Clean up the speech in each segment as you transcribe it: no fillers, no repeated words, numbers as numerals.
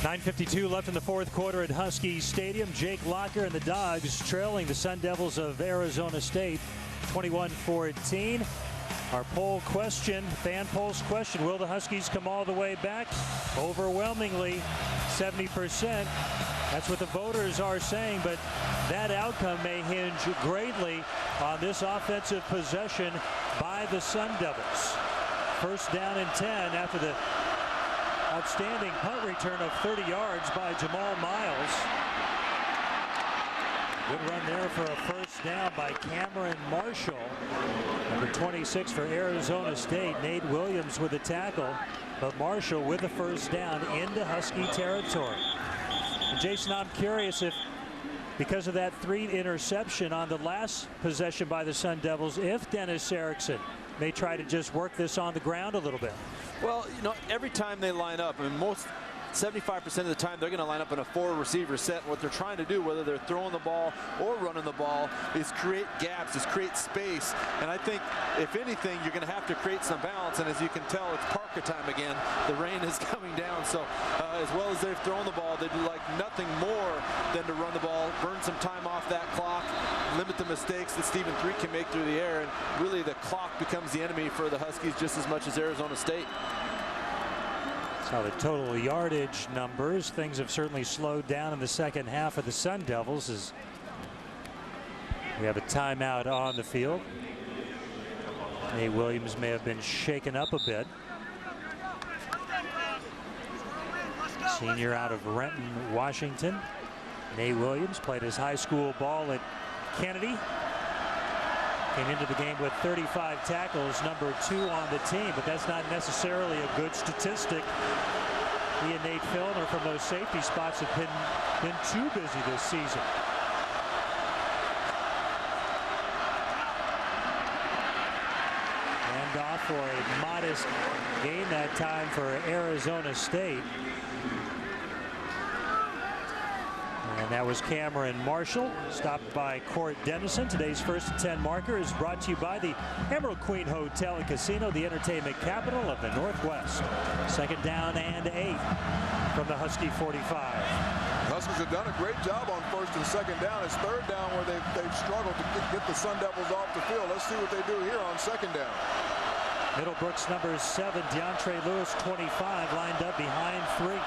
9:52 left in the fourth quarter at Husky Stadium. Jake Locker and the Dogs trailing the Sun Devils of Arizona State 21-14. Our poll question, fan polls question, will the Huskies come all the way back? Overwhelmingly, 70%. That's what the voters are saying, but that outcome may hinge greatly on this offensive possession by the Sun Devils. First down and 10 after the outstanding punt return of 30 yards by Jamal Miles. Good run there for a first down by Cameron Marshall. Number 26 for Arizona State. Nate Williams with the tackle, but Marshall with the first down into Husky territory. And Jason, I'm curious if, because of that 3 interception on the last possession by the Sun Devils, if Dennis Erickson may try to just work this on the ground a little bit. Well, you know, every time they line up, I mean, 75% of the time they're going to line up in a 4-receiver set. And what they're trying to do, whether they're throwing the ball or running the ball, is create gaps, is create space. And I think, if anything, you're going to have to create some balance. And as you can tell, it's Parker time again. The rain is coming down. So as well as they've thrown the ball, they'd like nothing more than to run the ball, burn some time off that clock, limit the mistakes that Stephen 3 can make through the air. And really the clock becomes the enemy for the Huskies just as much as Arizona State. So the total yardage numbers, things have certainly slowed down in the second half of the Sun Devils as we have a timeout on the field. Nate Williams may have been shaken up a bit. Senior out of Renton, Washington. Nate Williams played his high school ball at Kennedy. Came into the game with 35 tackles, number 2 on the team, but that's not necessarily a good statistic. He and Nate Fellner from those safety spots have been too busy this season. And off for a modest gain that time for Arizona State. And that was Cameron Marshall, stopped by Court Dennison. Today's first and 10 marker is brought to you by the Emerald Queen Hotel and Casino, the entertainment capital of the Northwest. Second down and 8 from the Husky 45. Huskies have done a great job on first and second down. It's third down where they've struggled to get the Sun Devils off the field. Let's see what they do here on second down. Middlebrooks number 7, DeAndre Lewis 25, lined up behind 3.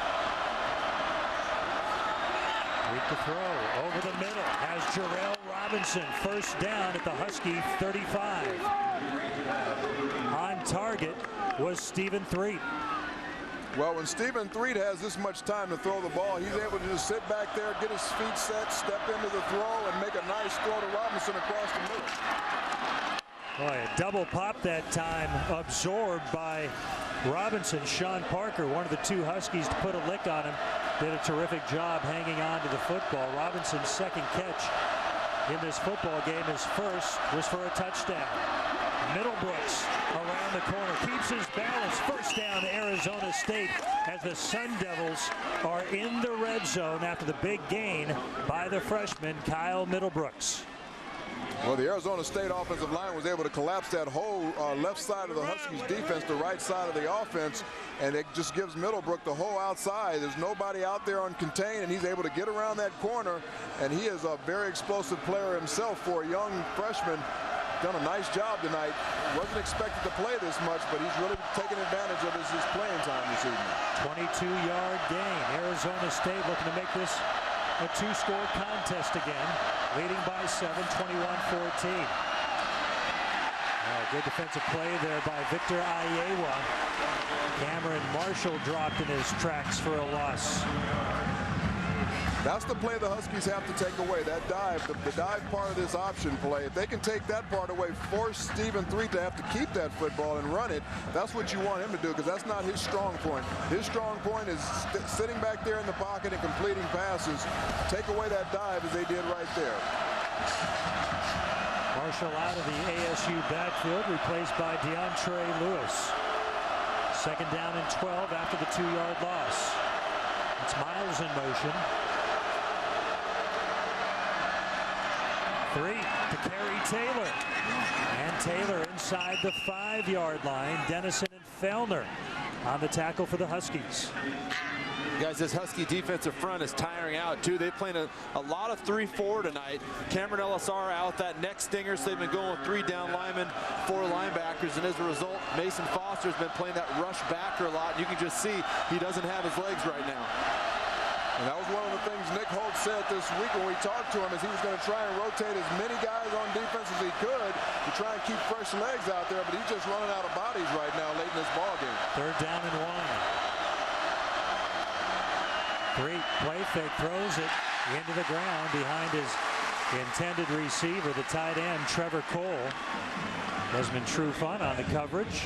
To throw over the middle has Jarrell Robinson. First down at the Husky 35. On target was Stephen 3. Well, when Stephen 3 has this much time to throw the ball, he's able to just sit back there, get his feet set, step into the throw, and make a nice throw to Robinson across the middle. Boy, a double pop that time, absorbed by Robinson. Sean Parker, one of the 2 Huskies to put a lick on him, did a terrific job hanging on to the football. Robinson's second catch in this football game, his first was for a touchdown. Middlebrooks around the corner, keeps his balance. First down, Arizona State, as the Sun Devils are in the red zone after the big gain by the freshman Kyle Middlebrooks. Well, the Arizona State offensive line was able to collapse that whole left side of the Huskies defense, the right side of the offense, and it just gives Middlebrook the whole outside. There's nobody out there on contain, and he's able to get around that corner, and he is a very explosive player himself for a young freshman. Done a nice job tonight. Wasn't expected to play this much, but he's really taking advantage of his playing time this evening. 22-yard gain. Arizona State looking to make this a 2-score contest again, leading by 7, 21-14. Good defensive play there by Victor Iowa. Cameron Marshall dropped in his tracks for a loss. That's the play the Huskies have to take away, that dive, the dive part of this option play. If they can take that part away, force Stephen 3 to have to keep that football and run it, that's what you want him to do, because that's not his strong point. His strong point is sitting back there in the pocket and completing passes. Take away that dive as they did right there. Marshall out of the ASU backfield, replaced by DeAndre Lewis. Second down and 12 after the 2-yard loss. It's Miles in motion. 3 to carry Taylor. And Taylor inside the 5-yard line. Dennison and Fellner on the tackle for the Huskies. Guys, this Husky defensive front is tiring out too. They've played a lot of 3-4 tonight. Cameron LSR out, that neck stinger, so they've been going with 3 down linemen, 4 linebackers, and as a result, Mason Foster's been playing that rush backer a lot. You can just see he doesn't have his legs right now. And that was one of the things Nick Holt said this week when we talked to him, is he was going to try and rotate as many guys on defense as he could to try and keep fresh legs out there, but he's just running out of bodies right now late in this ball game. 3rd down and 1. Great play fake, throws it into the ground behind his intended receiver, the tight end, Trevor Cole. Desmond Trufant on the coverage.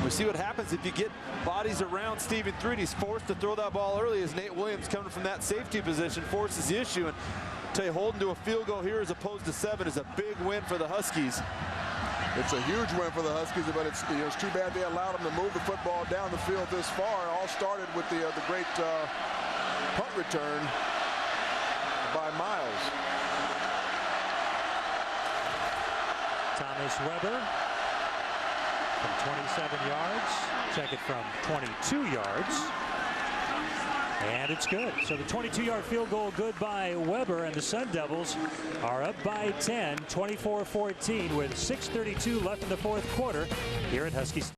We see what happens if you get bodies around Stephen Threed. He's forced to throw that ball early as Nate Williams, coming from that safety position, forces the issue. And I tell you, holding to a field goal here as opposed to 7 is a big win for the Huskies. It's a huge win for the Huskies, but it's too bad they allowed them to move the football down the field this far. It all started with the great punt return by Miles. Thomas Weber from 27 yards. Check it from 22 yards. And it's good. So the 22-yard field goal good by Weber, and the Sun Devils are up by 10, 24-14 with 6:32 left in the 4th quarter here at Husky Stadium.